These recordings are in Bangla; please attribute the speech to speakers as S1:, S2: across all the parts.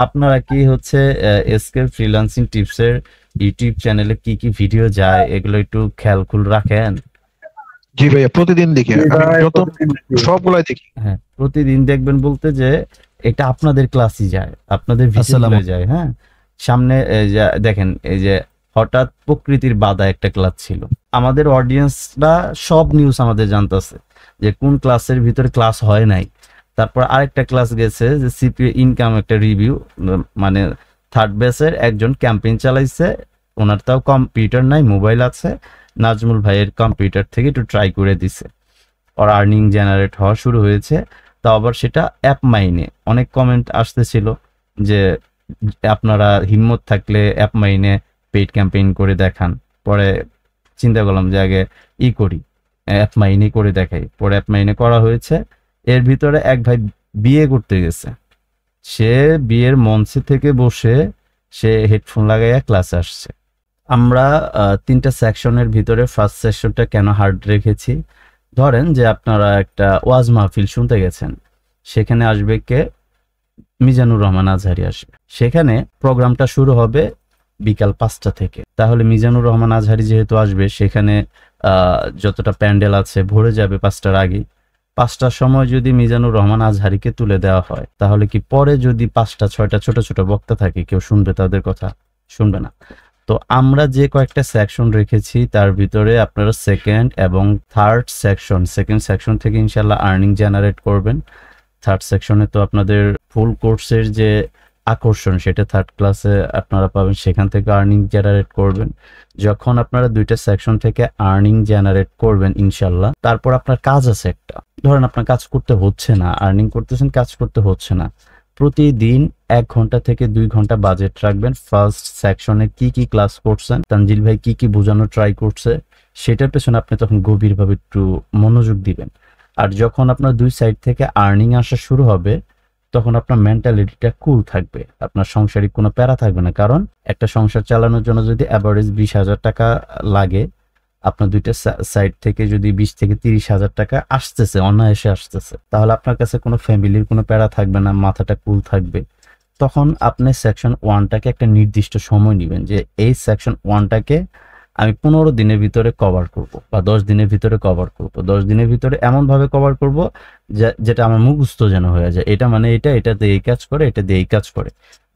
S1: আপনারা কি হচ্ছে এসকে ফ্রিল্যান্সিং টিপসের ইউটিউব চ্যানেলে কি কি ভিডিও যায় এগুলো একটু খেয়াল রাখেন?
S2: জি ভাইয়া, প্রতিদিন দেখি,
S3: জি
S2: আমি
S3: ভাই,
S2: যত
S3: প্রতিদিন দেখি।
S2: সবগুলাই দেখি।
S1: হ্যাঁ, প্রতিদিন দেখবেন বলতে যে এটা আপনাদের ক্লাসই যায়, আপনাদের ভিডিওগুলো যায়। হ্যাঁ, সামনে এই যে দেখেন, এই যে হঠাৎ প্রকৃতির বাধা একটা ক্লাস ছিল, আমাদের অডিয়েন্সরা সব নিউজ আমাদের জানতেছে যে কোন ক্লাসের ভিতরে ক্লাস হয় নাই। তারপর আরেকটা ক্লাস গেছে যে সিপিএ ইনকাম একটা রিভিউ, মানে থার্ড বেসের একজন ক্যাম্পেইন চালাইছে, ওনার তাও কম্পিউটার নাই, মোবাইল আছে, নাজমুল ভাইয়ের কম্পিউটার থেকে একটু ট্রাই করে দিছে, ওর আর্নিং জেনারেট হওয়া শুরু হয়েছে। তা আবার সেটা অ্যাপ মাইনে। অনেক কমেন্ট আসতেছিল যে আপনারা হিম্মত থাকলে অ্যাপ মাইনে পেইড ক্যাম্পেইন করে দেখান। পরে চিন্তা করলাম যে আগে করি, অ্যাপ মাইনে করে দেখাই। পরে অ্যাপ মাইনে করা হয়েছে। এর ভিতরে এক ভাই বিয়ে করতে গেছে, সে বিয়ের মঞ্চে থেকে বসে সে হেডফোন লাগাইয়া ক্লাসে আসছে। আমরা 3টা সেকশনের ভিতরে ফার্স্ট সেকশনটা কেন হার্ড রেখেছি, ধরেন যে আপনারা একটা ওয়াজ মাহফিল শুনতে গেছেন, সেখানে আসবে কে? মিজানুর রহমান আজহারি আসবে। সেখানে প্রোগ্রামটা শুরু হবে বিকাল 5টা থেকে। তাহলে মিজানুর রহমান আজহারি যেহেতু আসবে, সেখানে যতটা প্যান্ডেল আছে ভরে যাবে 5টার আগে। 5টার সময় যদি মিজানুর রহমান আজহারিকে তুলে দেওয়া হয়, তাহলে কি পরে যদি 5টা 6টা ছোট ছোট বক্তা থাকে, কেউ শুনবে তাদের কথা? শুনবে না। তো আমরা যে কয়েকটা সেকশন রেখেছি তার ভিতরে আপনারা সেকেন্ড এবং থার্ড সেকশন, সেকেন্ড সেকশন থেকে ইনশাল্লাহ আর্নিং জেনারেট করবেন। থার্ড সেকশনে তো আপনাদের ফুল কোর্সের যে আকর্ষণ সেটা থার্ড ক্লাসে আপনারা পাবেন, সেখান থেকে আর্নিং জেনারেট করবেন। যখন আপনারা 2টা সেকশন থেকে আর্নিং জেনারেট করবেন ইনশাল্লাহ, তারপর আপনার কাজ আছে একটা, ধরেন আপনার কাজ করতে হচ্ছে না, আর্নিং করতেছেন, কাজ করতে হচ্ছে না, প্রতিদিন 1 ঘন্টা থেকে 2 ঘন্টা বাজেট রাখবেন। ফার্স্ট সেকশনে কি কি ক্লাস করছেন, তানজিল ভাই কি কি বোঝানো ট্রাই করছে, সেটার পেছনে আপনি তখন গভীরভাবে একটু মনোযোগ দিবেন। আর যখন আপনার 2 সাইড থেকে আর্নিং আসা শুরু হবে, তখন আপনার মেন্টালিটিটা কুল থাকবে, আপনার সংসারিক কোনো প্যারা থাকবে না। কারণ একটা সংসার চালানোর জন্য যদি অ্যাভারেজ 20,000 টাকা লাগে, আপনার 2টা সাইড থেকে যদি 20 থেকে 30,000 টাকা আসতেছে, অনায়াসে আসতেছে, তাহলে আপনার কাছে কোনো ফ্যামিলির কোনো প্যারা থাকবে না, মাথাটা কুল থাকবে। তখন আপনি সেকশন 1টাকে একটা নির্দিষ্ট সময় নেবেন যে এই সেকশন 1টাকে আমি 15 দিনের ভিতরে কভার করব বা 10 দিনের ভিতরে কভার করব। 10 দিনের ভিতরে এমনভাবে কভার করব যেটা আমার মুখস্থ যেন হয়ে যায়, এটা মানে এটাতে এই কাজ করে, এটা দিয়ে এই কাজ করে।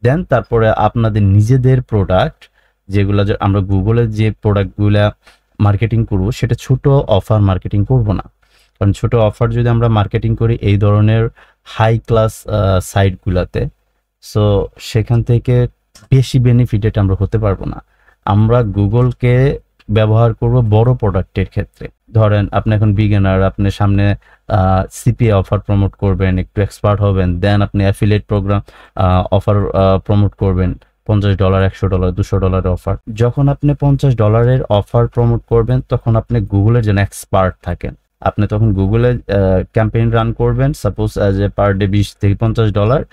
S1: দেন তারপরে আপনাদের নিজেদের প্রোডাক্ট, যেগুলো আমরা গুগলে যে প্রোডাক্টগুলা মার্কেটিং করব, সেটা ছোট অফার মার্কেটিং করব না। কারণ ছোট অফার যদি আমরা মার্কেটিং করি এই ধরনের হাই ক্লাস সাইটগুলোতে, সো সেখান থেকে বেশি বেনিফিটেড আমরা হতে পারবো না। আমরা গুগলকে ব্যবহার করব বড় প্রোডাক্টের ক্ষেত্রে। ধরেন আপনি এখন বিগিনার, আপনি সামনে সিপিএ অফার প্রমোট করবেন, একটু এক্সপার্ট হবেন, দেন আপনি অ্যাফিলিয়েট প্রোগ্রাম অফার প্রমোট করবেন, $50, $100, $200 অফার। যখন আপনি $50 অফার প্রমোট করবেন, তখন আপনি গুগলের জন্য এক্সপার্ট থাকেন। আপনি তখন গুগলে ক্যাম্পেইন রান করবেন, সাপোজ যে পার ডে $20 থেকে $50,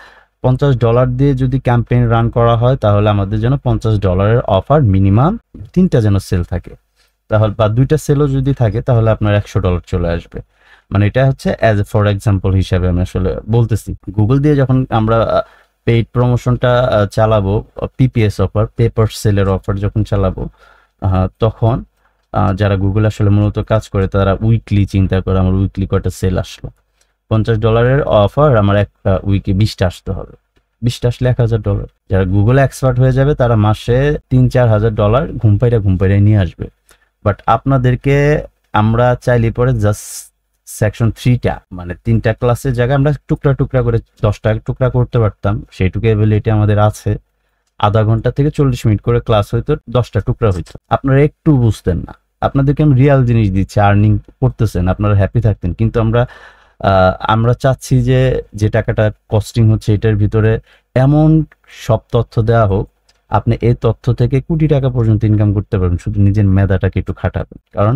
S1: $50 দিয়ে যদি ক্যাম্পেইন রান করা হয়, তাহলে আমাদের জন্য $50 অফার মিনিমাম 3টা যেন সেল থাকে, তাহলে বা 2টা সেলও যদি থাকে, তাহলে আপনার $100 চলে আসবে। মানে এটা হচ্ছে অ্যাজ এ ফর এক্সাম্পল হিসাবে আমি আসলে বলতেছি। গুগল দিয়ে যখন আমরা পেইড প্রমোশনটা চালাবো, পিপিএস অফার, পেপার সেলের অফার যখন চালাবো, তখন যারা গুগল আসলে মূলত কাজ করে তারা উইকলি চিন্তা করে আমার উইকলি কয়টা সেল আসলো। $50 অফার আমার একটা উইকে 20টা আসতে হবে, 20টা আসলে $1,000। যারা গুগলে এক্সপার্ট হয়ে যাবে তারা মাসে $3-4,000 ঘুম পাইরা নিয়ে আসবে। বাট আপনাদেরকে আমরা চাইলে পরে জাস্ট সেকশন 3টা মানে 3টা ক্লাসের জায়গায় আমরা টুকরা টুকরা করে 10টা টুকরা করতে পারতাম, সেইটুকু এবিলিটি আমাদের আছে। আধা ঘন্টা থেকে 40 মিনিট করে ক্লাস হইতো, 10টা টুকরা হইতো। আপনারা একটু বুঝতেন না, আপনাদেরকে আমি রিয়াল জিনিস দিচ্ছি, আর্নিং করতেছেন, আপনারা হ্যাপি থাকতেন। কিন্তু আমরা চাচ্ছি যে টাকাটা কস্টিং হচ্ছে এটার ভিতরে এমন সব তথ্য দেওয়া হোক, আপনি এই তথ্য থেকে কোটি টাকা পর্যন্ত ইনকাম করতে পারবেন, শুধু নিজের মেধাটাকে একটু খাটাবেন। কারণ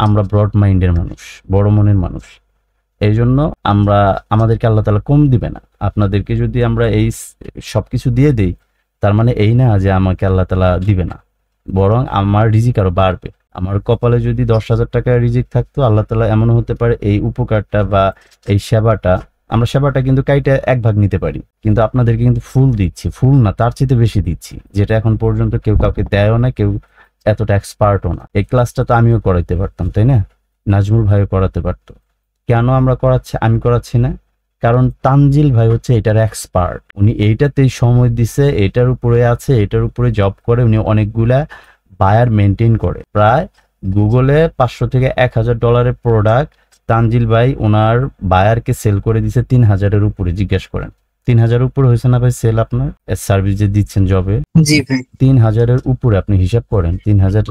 S1: আমরা ব্রড মাইন্ডের মানুষ, বড় মনের মানুষ। এই জন্য আমাদেরকে আল্লাহ তাআলা কম দিবে না। আপনাদেরকে যদি আমরা এই সবকিছু দিয়ে দেই, তার মানে এই না যে আমাকে আল্লাহ তাআলা দিবে না, বরং আমার রিজিক আরো বাড়বে। আমার কপালে যদি 10,000 টাকা রিজিক থাকতো, আল্লাহ তাআলা এমন হতে পারে এই উপকারটা বা এই সেবাটা আমরা সেবাটা কিন্তু কাইটে 1 ভাগ নিতে পারি, কিন্তু আপনাদেরকে কিন্তু ফুল দিচ্ছি, ফুল না তার চেয়ে বেশি দিচ্ছি, যেটা এখন পর্যন্ত কেউ কাউকে দেয়ও না, কেউ এতটা এক্সপার্টও না। এই ক্লাসটা তো আমিও করাইতে পারতাম, তাই না? নাজমুল ভাইও করাতে পারতো। কেন আমরা করাচ্ছি, আমি করাচ্ছি না? কারণ তানজিল ভাই হচ্ছে এটার এক্সপার্ট, উনি এইটাতেই সময় দিছে, এটার উপরে আছে, এটার উপরে জব করে, উনি অনেকগুলা বায়ার মেনটেন করে। প্রায় গুগলে 500 থেকে $1000 প্রোডাক্ট তানজিল ভাই ওনার বায়ারকে সেল করে দিছে 3000-এর উপরে। জিজ্ঞেস করেন 3000 উপরে হয়েছে না ভাই সেল আপনার সার্ভিস যে দিচ্ছেন জবে?
S3: জি ভাই
S1: 3000-এর উপরে আপনি হিসাব করেন, 3000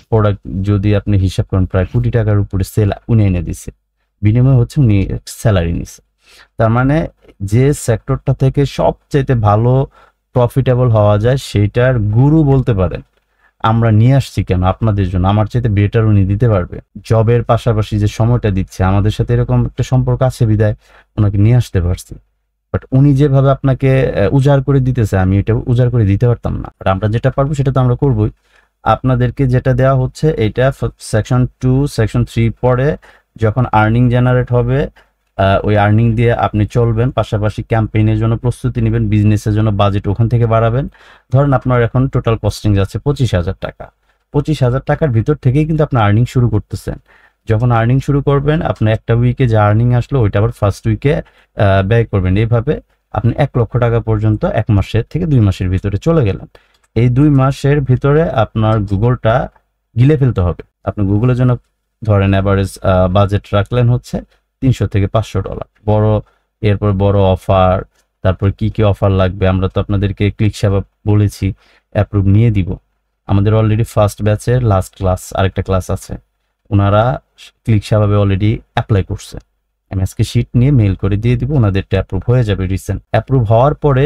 S1: প্রোডাক্ট যদি আপনি হিসাব করেন, প্রায় কোটি টাকার উপরে সেল উনি এনে দিছে, বিনিময় হচ্ছে উনি স্যালারি নিছে। তার মানে যে সেক্টরটা থেকে সবচেয়ে ভালো প্রফিটেবল হওয়া যায় সেটার গুরু বলতে পারেন। আমরা নিয়ে আসছি কেন? আপনাদের জন্য। আমার চাইতে বেটার উনি দিতে পারবে। জবের পাশাপাশি যে সময়টা দিচ্ছে আমাদের সাথে, এরকম একটা সম্পর্ক আছে বিদায় ওনাকে নিয়ে আসতে পারছি। বাট উনি যেভাবে আপনাকে উজাড় করে দিতেছে, আমি এটা উজাড় করে দিতে পারতাম না। বাট আমরা যেটা পারবো সেটা তো আমরা করবোই। আপনাদেরকে যেটা দেওয়া হচ্ছে এটা সেকশন 2 সেকশন 3 পরে যখন আর্নিং জেনারেট হবে, ওই আর্নিং দিয়ে আপনি চলবেন, পাশাপাশি ক্যাম্পেইনের জন্য প্রস্তুতি নেবেন, বিজনেসের জন্য বাজেট ওখান থেকে বাড়াবেন। ধরেন আপনার এখন টোটাল কস্টিং যাচ্ছে 25,000 টাকা। 25,000 টাকার ভিতর থেকেই কিন্তু আপনি আর্নিং শুরু করতেছেন। যখন আর্নিং শুরু করবেন, আপনি একটা উইকে যে আর্নিং আসলো ওইটা আবার ফার্স্ট উইকে ব্যয় করবেন। এইভাবে আপনি 1 লক্ষ টাকা পর্যন্ত 1 মাসের থেকে 2 মাসের ভিতরে চলে গেলেন। এই 2 মাসের ভিতরে আপনার গুগলটা গিলে ফেলতে হবে। আপনি গুগলের জন্য ধরেন অ্যাভারেজ বাজেট রাখলেন হচ্ছে $300 থেকে $500। বড় এরপর বড় অফার, তারপর কি কি অফার লাগবে আমরা তো আপনাদেরকে ক্লিক সেবা বলেছি, অ্যাপ্রুভ নিয়ে দিব। আমাদের অলরেডি ফার্স্ট ব্যাচের লাস্ট ক্লাস আরেকটা ক্লাস আছে, ওনারা ক্লিক সেভাবে অলরেডি অ্যাপ্লাই করছে। আমি আজকে শিট নিয়ে মেইল করে দিয়ে দিব, ওনাদেরটা অ্যাপ্রুভ হয়ে যাবে। রিসেন্ট অ্যাপ্রুভ হওয়ার পরে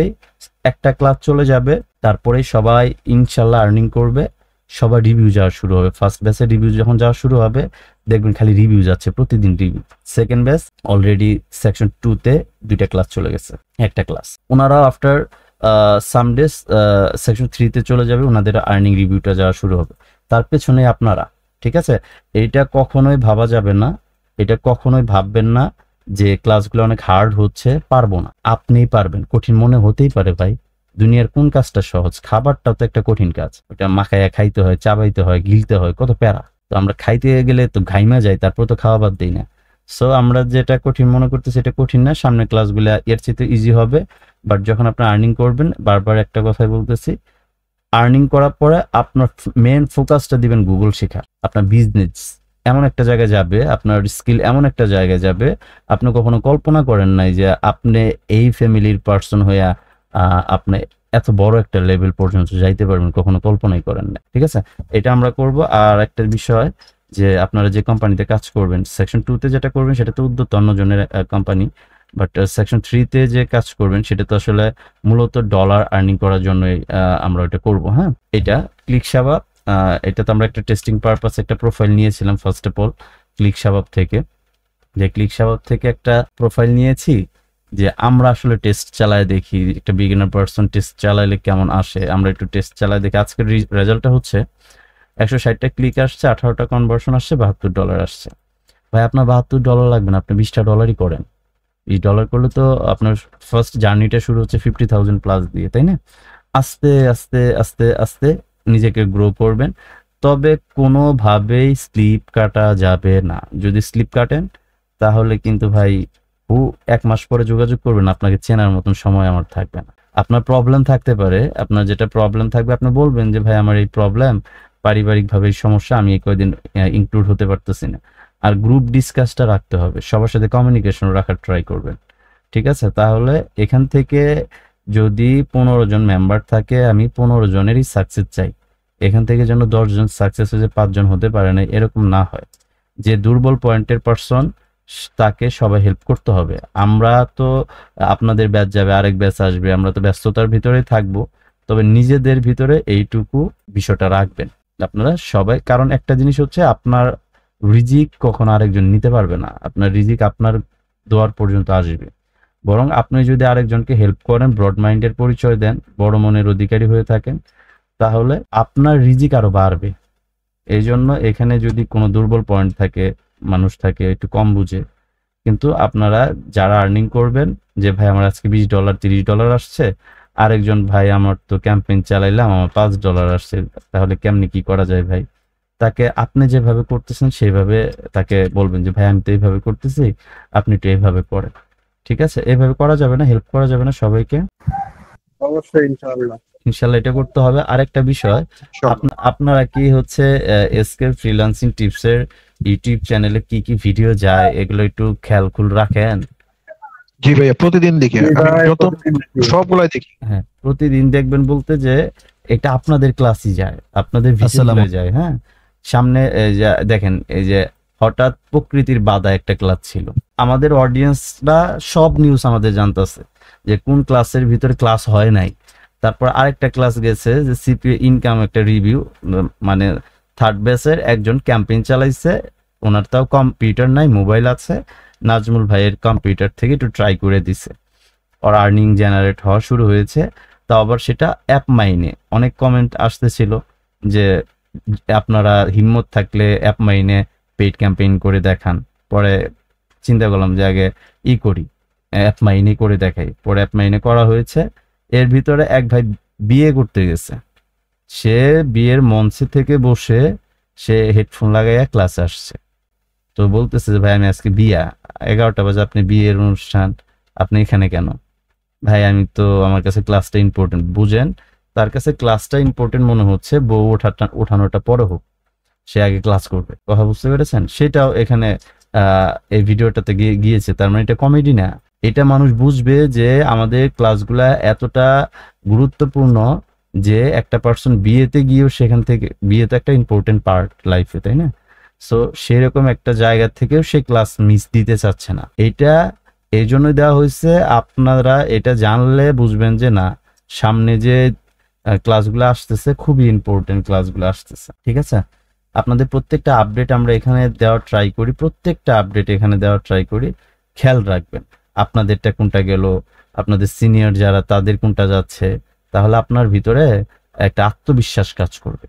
S1: একটা ক্লাস চলে যাবে, তারপরে সবাই ইনশাল্লাহ আর্নিং করবে, সবার রিভিউ যাওয়া শুরু হবে। ফার্স্ট ব্যাচের রিভিউ যখন যাওয়া শুরু হবে দেখবেন খালি রিভিউ যাচ্ছে, প্রতিদিন review. Second batch already section 2-তে 2টা ক্লাস চলে গেছে, একটা ক্লাস। ওনারা আফটার সাম ডেজ সেকশন 3-তে চলে যাবে, ওনাদের আর্নিং রিভিউটা যাওয়া শুরু হবে। তার পেছনে আপনারা, ঠিক আছে? এইটা কখনোই ভাবা যাবে না, এটা কখনোই ভাববেন না যে ক্লাসগুলো অনেক হার্ড হচ্ছে, পারবো না। আপনিই পারবেন। কঠিন মনে হতেই পারে ভাই, দুনিয়ার কোন কাজটা সহজ? খাবারটাও তো একটা কঠিন কাজ, ওটা মাখাইয়া খাইতে হয়, চাবাইতে হয়, গিলতে হয়, কত প্যারা। তো আমরা খাইতে গেলে তো ঘাইমা যাই, তারপর তো খাওয়া বাদ দিই না। সো আমরা যেটা কঠিন মনে করতেছি এটা কঠিন না, সামনে ক্লাসগুলো এর চেয়ে ইজি হবে। বাট যখন আপনি আর্নিং করবেন, বারবার একটা কথাই বলতেছি, আর্নিং করার পরে আপনার মেন ফোকাসটা দিবেন গুগল শেখা। আপনার বিজনেস এমন একটা জায়গায় যাবে, আপনার স্কিল এমন একটা জায়গায় যাবে, আপনি কখনো কল্পনা করেন নাই যে আপনি এই ফ্যামিলির পার্সন হইয়া আপনি এত বড় একটা লেভেল পর্যন্ত যাইতে পারবেন, কখনো কল্পনাই করেন না। ঠিক আছে, এটা আমরা করব। আর একটা বিষয় যে আপনারা যে কোম্পানিতে কাজ করবেন, সেকশন 2-তে যেটা করবেন সেটা তো উদ্যোক্তা অন্যজনের কোম্পানি, বাট সেকশন 3-তে যে কাজ করবেন সেটা তো আসলে মূলত ডলার আর্নিং করার জন্যই আমরা ওটা করব। হ্যাঁ, এটা ক্লিক সেবা, এটা তো আমরা একটা টেস্টিং পারপাস একটা প্রোফাইল নিয়েছিলাম ফার্স্ট অফ অল ক্লিক সেবা থেকে। যে ক্লিক সেবা থেকে একটা প্রোফাইল নিয়েছি যে আমরা আসলে টেস্ট চালায় দেখি, একটা বিগিনার পারসন টেস্ট চালাইলে কেমন আসে, আমরা একটু টেস্ট চালায় দেখি। আজকের রেজাল্টটা হচ্ছে 160টা ক্লিক আসছে, 18টা কনভার্সন আসছে, $72 আসছে। ভাই আপনার $72 লাগবে না, আপনি $20 করেন। $20 করলে তো আপনার ফার্স্ট জার্নিটা শুরু হচ্ছে 50,000 প্লাস দিয়ে, তাই না? আস্তে আস্তে আস্তে আস্তে নিজেকে গ্রো করবেন, তবে কোনোভাবেই স্লিপ কাটা যাবে না। যদি স্লিপ কাটেন তাহলে কিন্তু ভাই 1 মাস পরে যোগাযোগ করবেন, আপনাকে চেনার মতন সময় আমার থাকবে না। আপনার প্রবলেম থাকতে পারে, আপনার যেটা প্রবলেম থাকবে আপনি বলবেন যে ভাই আমার এই প্রবলেম, পারিবারিকভাবে এই সমস্যা, আমি এই কয়দিন ইনক্লুড হতে পারতেছি না। আর গ্রুপ ডিসকাসটা রাখতে হবে, সবার সাথে কমিউনিকেশন রাখার ট্রাই করবেন। ঠিক আছে, তাহলে এখান থেকে যদি 15 জন মেম্বার থাকে, আমি 15 জনেরই সাকসেস চাই। এখান থেকে যেন 10 জন সাকসেস হয়ে 5 জন হতে পারে না, এরকম না হয়। যে দুর্বল পয়েন্টের পারসন তাকে সবাই হেল্প করতে হবে। আমরা তো আপনাদের ব্যাচ যাবে, আরেক ব্যাচ আসবে, আমরা তো ব্যস্ততার ভিতরেই থাকবো, তবে নিজেদের ভিতরে এইটুকু বিষয়টা রাখবেন আপনারা সবাই। কারণ একটা জিনিস হচ্ছে, আপনার রিজিক কখনো আরেকজন নিতে পারবে না, আপনার রিজিক আপনার দোয়ার পর্যন্ত আসবে। বরং আপনি যদি আরেকজনকে হেল্প করেন, ব্রড মাইন্ডের পরিচয় দেন, বড় মনের অধিকারী হয়ে থাকেন, তাহলে আপনার রিজিক আরো বাড়বে। এই জন্য এখানে যদি কোনো দুর্বল পয়েন্ট থাকে, মানুষ থাকে একটু কম বুঝে, কিন্তু আপনারা যারা আর্নিং করবেন যে ভাই আমার আজকে $20 $30 আসছে, আরেকজন ভাই আমার তো ক্যাম্পেইন চালাইলাম আমার $5 আসছে, তাহলে কেমনি কি করা যায় ভাই? তাকে আপনি যেভাবে করতেছেন সেইভাবে তাকে বলবেন যে ভাই আমি তো এইভাবে করতেছি, আপনি একটু এইভাবে করেন। ঠিক আছে? এভাবে করা যাবে না? হেল্প করা যাবে না সবাইকে?
S3: অবশ্যই ইনশাআল্লাহ।
S1: ইনশাল্লাহ এটা করতে হবে। আরেকটা বিষয়, আপনারা কি হচ্ছে এসকে ফ্রিল্যান্সিং টিপসের ইউটিউব চ্যানেলে কি কি ভিডিও যায় এগুলো একটু খেয়াল খুল রাখেন?
S2: জি ভাইয়া, প্রতিদিন দেখি।
S3: জি
S2: আমি
S3: ভাই,
S2: যত
S3: প্রতিদিন দেখি।
S2: সবগুলাই দেখি।
S1: হ্যাঁ, প্রতিদিন দেখবেন বলতে যে এটা আপনাদের ক্লাসই যায়, আপনাদের ভিডিওগুলো যায়। হ্যাঁ, সামনে দেখেন এই যে হঠাৎ প্রকৃতির বাধা একটা ক্লাস ছিল। আমাদের অডিয়েন্সরা সব নিউজ আমাদের জানতেছে যে কোন ক্লাসের ভিতরে ক্লাস হয় নাই। তারপর আরেকটা ক্লাস গেছে যে সিপিএ ইনকাম একটা রিভিউ, মানে থার্ড ব্যাচের একজন ক্যাম্পেইন চালাইছে, ওনার তাও কম্পিউটার নাই, মোবাইল আছে, নাজমুল ভাইয়ের কম্পিউটার থেকে একটু ট্রাই করে দিছে, ওর আর্নিং জেনারেট হওয়া শুরু হয়েছে। তাও আবার সেটা অ্যাপ মাইনে। অনেক কমেন্ট আসতেছিল যে আপনারা হিম্মত থাকলে অ্যাপ মাইনে পেইড ক্যাম্পেইন করে দেখান। পরে চিন্তা করলাম যে আগে করি, অ্যাপ মাইনে করে দেখাই। পরে অ্যাপ মাইনে করা হয়েছে। এর ভিতরে এক ভাই বিয়ে করতে গেছে, সে বিয়ের মঞ্চে থেকে বসে সে হেডফোন লাগাইয়া ক্লাসে আসছে। তো বলতেছে যে ভাই আমি আজকে বিয়া, 11টা বাজে আপনি বিয়ের অনুষ্ঠান, আপনি এখানে কেন? ভাই আমি তো, আমার কাছে ক্লাসটা ইম্পর্টেন্ট। বুঝেন, তার কাছে ক্লাসটা ইম্পর্টেন্ট মনে হচ্ছে, বউ ওঠানোটা পরে হোক, সে আগে ক্লাস করবে। কথা বুঝতে পেরেছেন? সেটাও এখানে এই ভিডিওটাতে গিয়েছে। তার মানে এটা কমেডি না, এটা মানুষ বুঝবে যে আমাদের ক্লাসগুলা এতটা গুরুত্বপূর্ণ যে একটা পার্সন বিয়েতে গিয়েও সেখান থেকে, বিয়ে তো একটা ইম্পর্টেন্ট পার্ট লাইফে, তাই না? সো সেরকম একটা জায়গা থেকেও সে ক্লাস মিস দিতে চাচ্ছে না। এটা এই জন্যই দেওয়া হয়েছে, আপনারা এটা জানলে বুঝবেন যে না, সামনে যে ক্লাসগুলো আসতেছে খুবই ইম্পর্টেন্ট ক্লাসগুলো আসতেছে। ঠিক আছে? আপনাদের প্রত্যেকটা আপডেট আমরা এখানে দেওয়ার ট্রাই করি, প্রত্যেকটা আপডেট এখানে দেওয়ার ট্রাই করি। খেয়াল রাখবেন আপনাদেরটা কোনটা গেল, আপনাদের সিনিয়র যারা তাদের কোনটা যাচ্ছে, তাহলে আপনার ভিতরে একটা আত্মবিশ্বাস কাজ করবে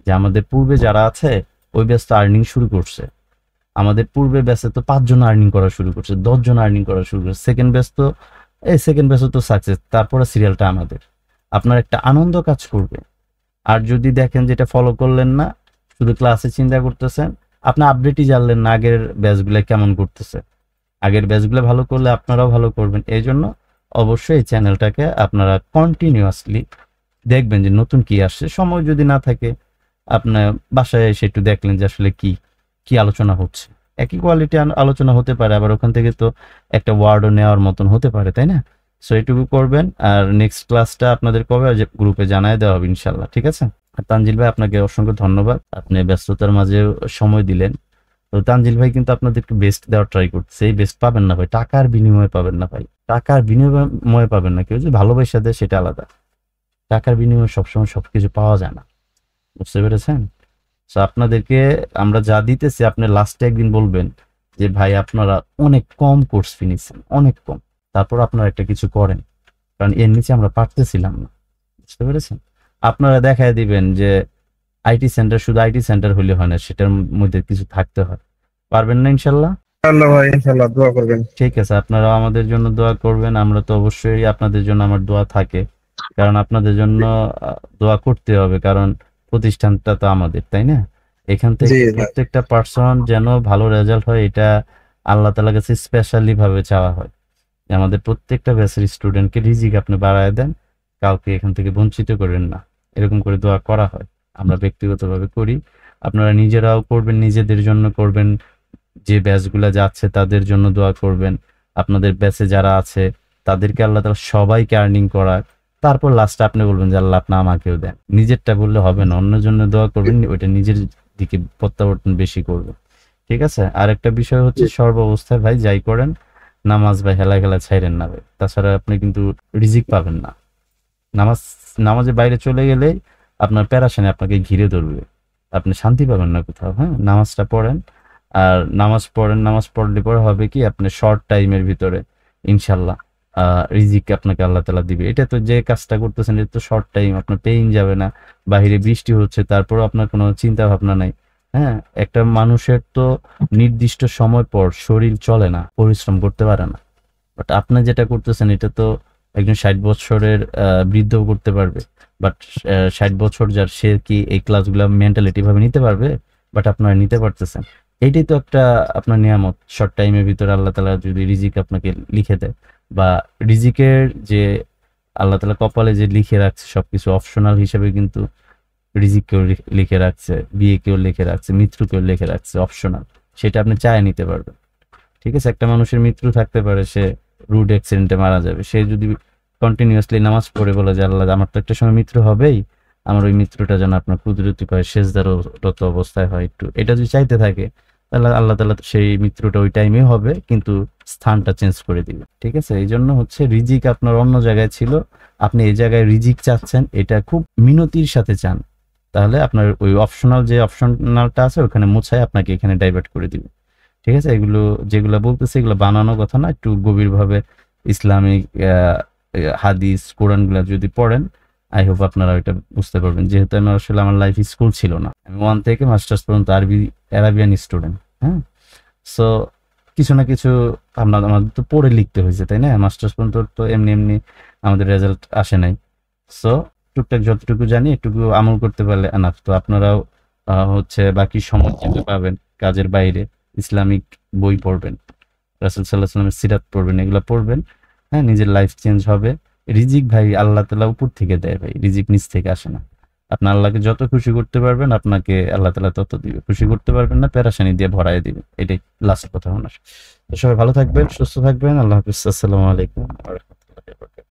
S1: যে আমাদের পূর্বে যারা আছে ওই ব্যাচ তো আর্নিং শুরু করছে, আমাদের পূর্বে ব্যাচে তো 5 জন আর্নিং করা শুরু করছে, 10 জন আর্নিং করা শুরু করছে, সেকেন্ড ব্যাচ তো সেকেন্ড ব্যাচও তো সাকসেস, তারপরে সিরিয়ালটা আমাদের। আপনার একটা আনন্দ কাজ করবে। আর যদি দেখেন যেটা ফলো করলেন না, শুধু ক্লাসে চিন্তা করতেছেন, আপনি আপডেটই জানলেন না আগের ব্যাচগুলো কেমন করতেছে। আগের ব্যাচগুলো ভালো করলে আপনারাও ভালো করবেন। এই জন্য অবশ্যই এই চ্যানেলটাকে আপনারা কন্টিনিউয়াসলি দেখবেন যে নতুন কি আসছে। সময় যদি না থাকে, আপনার বাসায় এসে একটু দেখলেন যে আসলে কি কি আলোচনা হচ্ছে। একই কোয়ালিটি আলোচনা হতে পারে, আবার ওখান থেকে তো একটা ওয়ার্ডও নেওয়ার মতন হতে পারে, তাই না? সো এটুকু করবেন। আর নেক্সট ক্লাসটা আপনাদের কবে গ্রুপে জানায় দেওয়া হবে ইনশাল্লাহ। ঠিক আছে? আর তানজিল ভাই আপনাকে অসংখ্য ধন্যবাদ, আপনি ব্যস্ততার মাঝে সময় দিলেন। তো তানজিল ভাই কিন্তু আপনাদেরকে বেস্ট দেওয়ার ট্রাই করছে, এই বেস্ট পাবেন না ভাই, টাকার বিনিময়ে পাবেন না ভাই, টাকার বিনিময়ে পাবেন না। কেউ যদি ভালোবাসা দেয় সেটা আলাদা, টাকার বিনিময়ে সবসময় সবকিছু পাওয়া যায় না। বুঝতে পেরেছেন? সো আপনাদেরকে আমরা যা দিতেছি, আপনি লাস্টে একদিন বলবেন যে ভাই আপনারা অনেক কম কোর্স ফি নিচ্ছেন, অনেক কম, তারপর আপনারা একটা কিছু করেন, কারণ এর নিচে আমরা পারতেছিলাম না। বুঝতে পেরেছেন? আপনারা দেখায় দিবেন যে আইটি সেন্টার শুধু আইটি সেন্টার হলে হয় না, সেটার মধ্যে কিছু থাকতে হয়। পারবেন না ইনশাল্লাহ?
S3: আল্লাহ ভাই, ইনশাআল্লাহ দোয়া করবেন।
S1: ঠিক আছে, আপনারা আমাদের জন্য দোয়া করবেন। আমরা তো অবশ্যই আপনাদের জন্য, আমার দোয়া থাকে, কারণ আপনাদের জন্য দোয়া করতে হবে, কারণ প্রতিষ্ঠানটা তো আমাদের, তাই না? এখান থেকে
S3: জি ভাই।
S1: প্রত্যেকটা পার্সন যেন ভালো রেজাল্ট হয়, এটা আল্লাহ তাআলার কাছে স্পেশালি ভাবে চাওয়া হয়। যে আমাদের প্রত্যেকটা ব্যাচের স্টুডেন্টকে রিজিক আপনি বাড়ায় দেন, কাউকে এখান থেকে বঞ্চিত করেন না, এরকম করে দোয়া করা হয়। আমরা ব্যক্তিগতভাবে করি, আপনারা নিজেরাও করবেন, নিজেদের জন্য করবেন, যে ব্যাচগুলা যাচ্ছে তাদের জন্য দোয়া করবেন, আপনাদের ব্যাচে যারা আছে তাদেরকে আল্লাহ তাআলা সবাইকে আর্নিং করাক। তারপর লাস্টে আপনি বলবেন যে আল্লাহ আপনি আমাকেও দেন। নিজেরটা বললে হবে না, অন্যের জন্য দোয়া করবেন, ওইটা নিজের দিকে প্রত্যাবর্তন বেশি করবে। ঠিক আছে? আর একটা বিষয় হচ্ছে, সর্বাবস্থায় ভাই যাই করেন, নামাজ ভাই হেলা খেলা ছাইরেন না ভাই, তাছাড়া আপনি কিন্তু রিজিক পাবেন না। নামাজের বাইরে চলে গেলেই আপনার প্যারাশানি আপনাকে ঘিরে ধরবে, আপনি শান্তি পাবেন না কোথাও। হ্যাঁ, নামাজটা পড়েন, আর নামাজ পড়লে পরে হবে কি, আপনি শর্ট টাইমের ভিতরে ইনশাল্লাহ রিজিক আপনাকে আল্লাহ তাআলা দিবে। এটা তো যে কাজটা করতেছেন এটা তো শর্ট টাইম, আপনার পেইন যাবে না, বাহিরে বৃষ্টি হচ্ছে তারপরও আপনার কোনো চিন্তা ভাবনা নাই। হ্যাঁ, একটা মানুষের তো নির্দিষ্ট সময় পর শরীর চলে না, পরিশ্রম করতে পারে না। বাট আপনি যেটা করতেছেন এটা তো একজন 60 বছরের বৃদ্ধ করতে পারবে। বাট 60 বছর যার, সে কি এই ক্লাসগুলো মেন্টালিটি ভাবে নিতে পারবে? বাট আপনারা নিতে পারতেছেন। এইটাই তো একটা আপনার নিয়ামত। শর্ট টাইমের ভিতরে আল্লাহ তাআলা যদি রিজিক আপনাকে লিখে দেয়, বা রিজিকের যে আল্লাহ তাআলা কপালে যে লিখে রাখছে সবকিছু অপশনাল হিসেবে, কিন্তু রিজিককেও লিখে রাখছে, বিয়েকেও লিখে রাখছে, মৃত্যুকেও লিখে রাখছে অপশনাল। সেটা আপনি চায় নিতে পারবেন। ঠিক আছে, একটা মানুষের মৃত্যু থাকতে পারে, সে রোড অ্যাক্সিডেন্টে মারা যাবে। সে যদি কন্টিনিউয়াসলি নামাজ পড়ে বলে যে আল্লাহ আমার তো একটা সময় মৃত্যু হবেই, আমার ওই মৃত্যুটা যেন আপনার কুদরতি পায়, সেজদারত অবস্থায় হয়, একটু এটা যদি চাইতে থাকে, তাহলে আল্লাহ তাআলা সেই মৃত্যুটা ওই টাইমে হবে, কিন্তু স্থানটা চেঞ্জ করে দিবে। ঠিক আছে, এই জন্য হচ্ছে রিজিক আপনার অন্য জায়গায় ছিল, আপনি এই জায়গায় রিজিক চাচ্ছেন, এটা খুব মিনতির সাথে চান, তাহলে আপনার ওই অপশনাল যে অপশনালটা আছে ওখানে মোছায় আপনাকে এখানে ডাইভার্ট করে দিবে। ঠিক আছে, এগুলো যেগুলো বলতেছে এগুলো বানানো কথা না, একটু গভীরভাবে ইসলামিক হাদিস কোরআনগুলো যদি পড়েন, আই হোপ আপনারা এটা বুঝতে পারবেন। যেহেতু আমি আসলে আমার লাইফ স্কুল ছিল না, আমি 1 থেকে মাস্টার্স পর্যন্ত আরাবিয়ান স্টুডেন্ট। হ্যাঁ, সো কিছু না কিছু আমাদের তো পড়ে লিখতে হয়েছে, তাই না? মাস্টার্স পর্যন্ত তো এমনি এমনি আমাদের রেজাল্ট আসে নাই। সো টুকটাক যতটুকু জানি একটুকু আমল করতে পারলে এনাফ। তো আপনারাও হচ্ছে বাকি সময় যেতে পাবেন কাজের বাইরে, ইসলামিক বই পড়বেন, রাসূল সাল্লাল্লাহু আলাইহি ওয়াসাল্লামের সিরাত পড়বেন, এগুলো পড়বেন। হ্যাঁ, নিজের লাইফ চেঞ্জ হবে। রিজিক ভাই আল্লাহ তাআলা উপর থেকে দেয় ভাই, রিজিক নিচ থেকে আসে না। আপনি আল্লাহকে যত খুশি করতে পারবেন, আপনাকে আল্লাহ তাআলা তত দিবে। খুশি করতে পারবেন না, পেরেশানি দিয়ে ভরায় দিবে। এটাই লাস্ট কথা ওনার। তো সবাই ভালো থাকবেন, সুস্থ থাকবেন। আল্লাহ হাফেজ। আসসালামু আলাইকুম।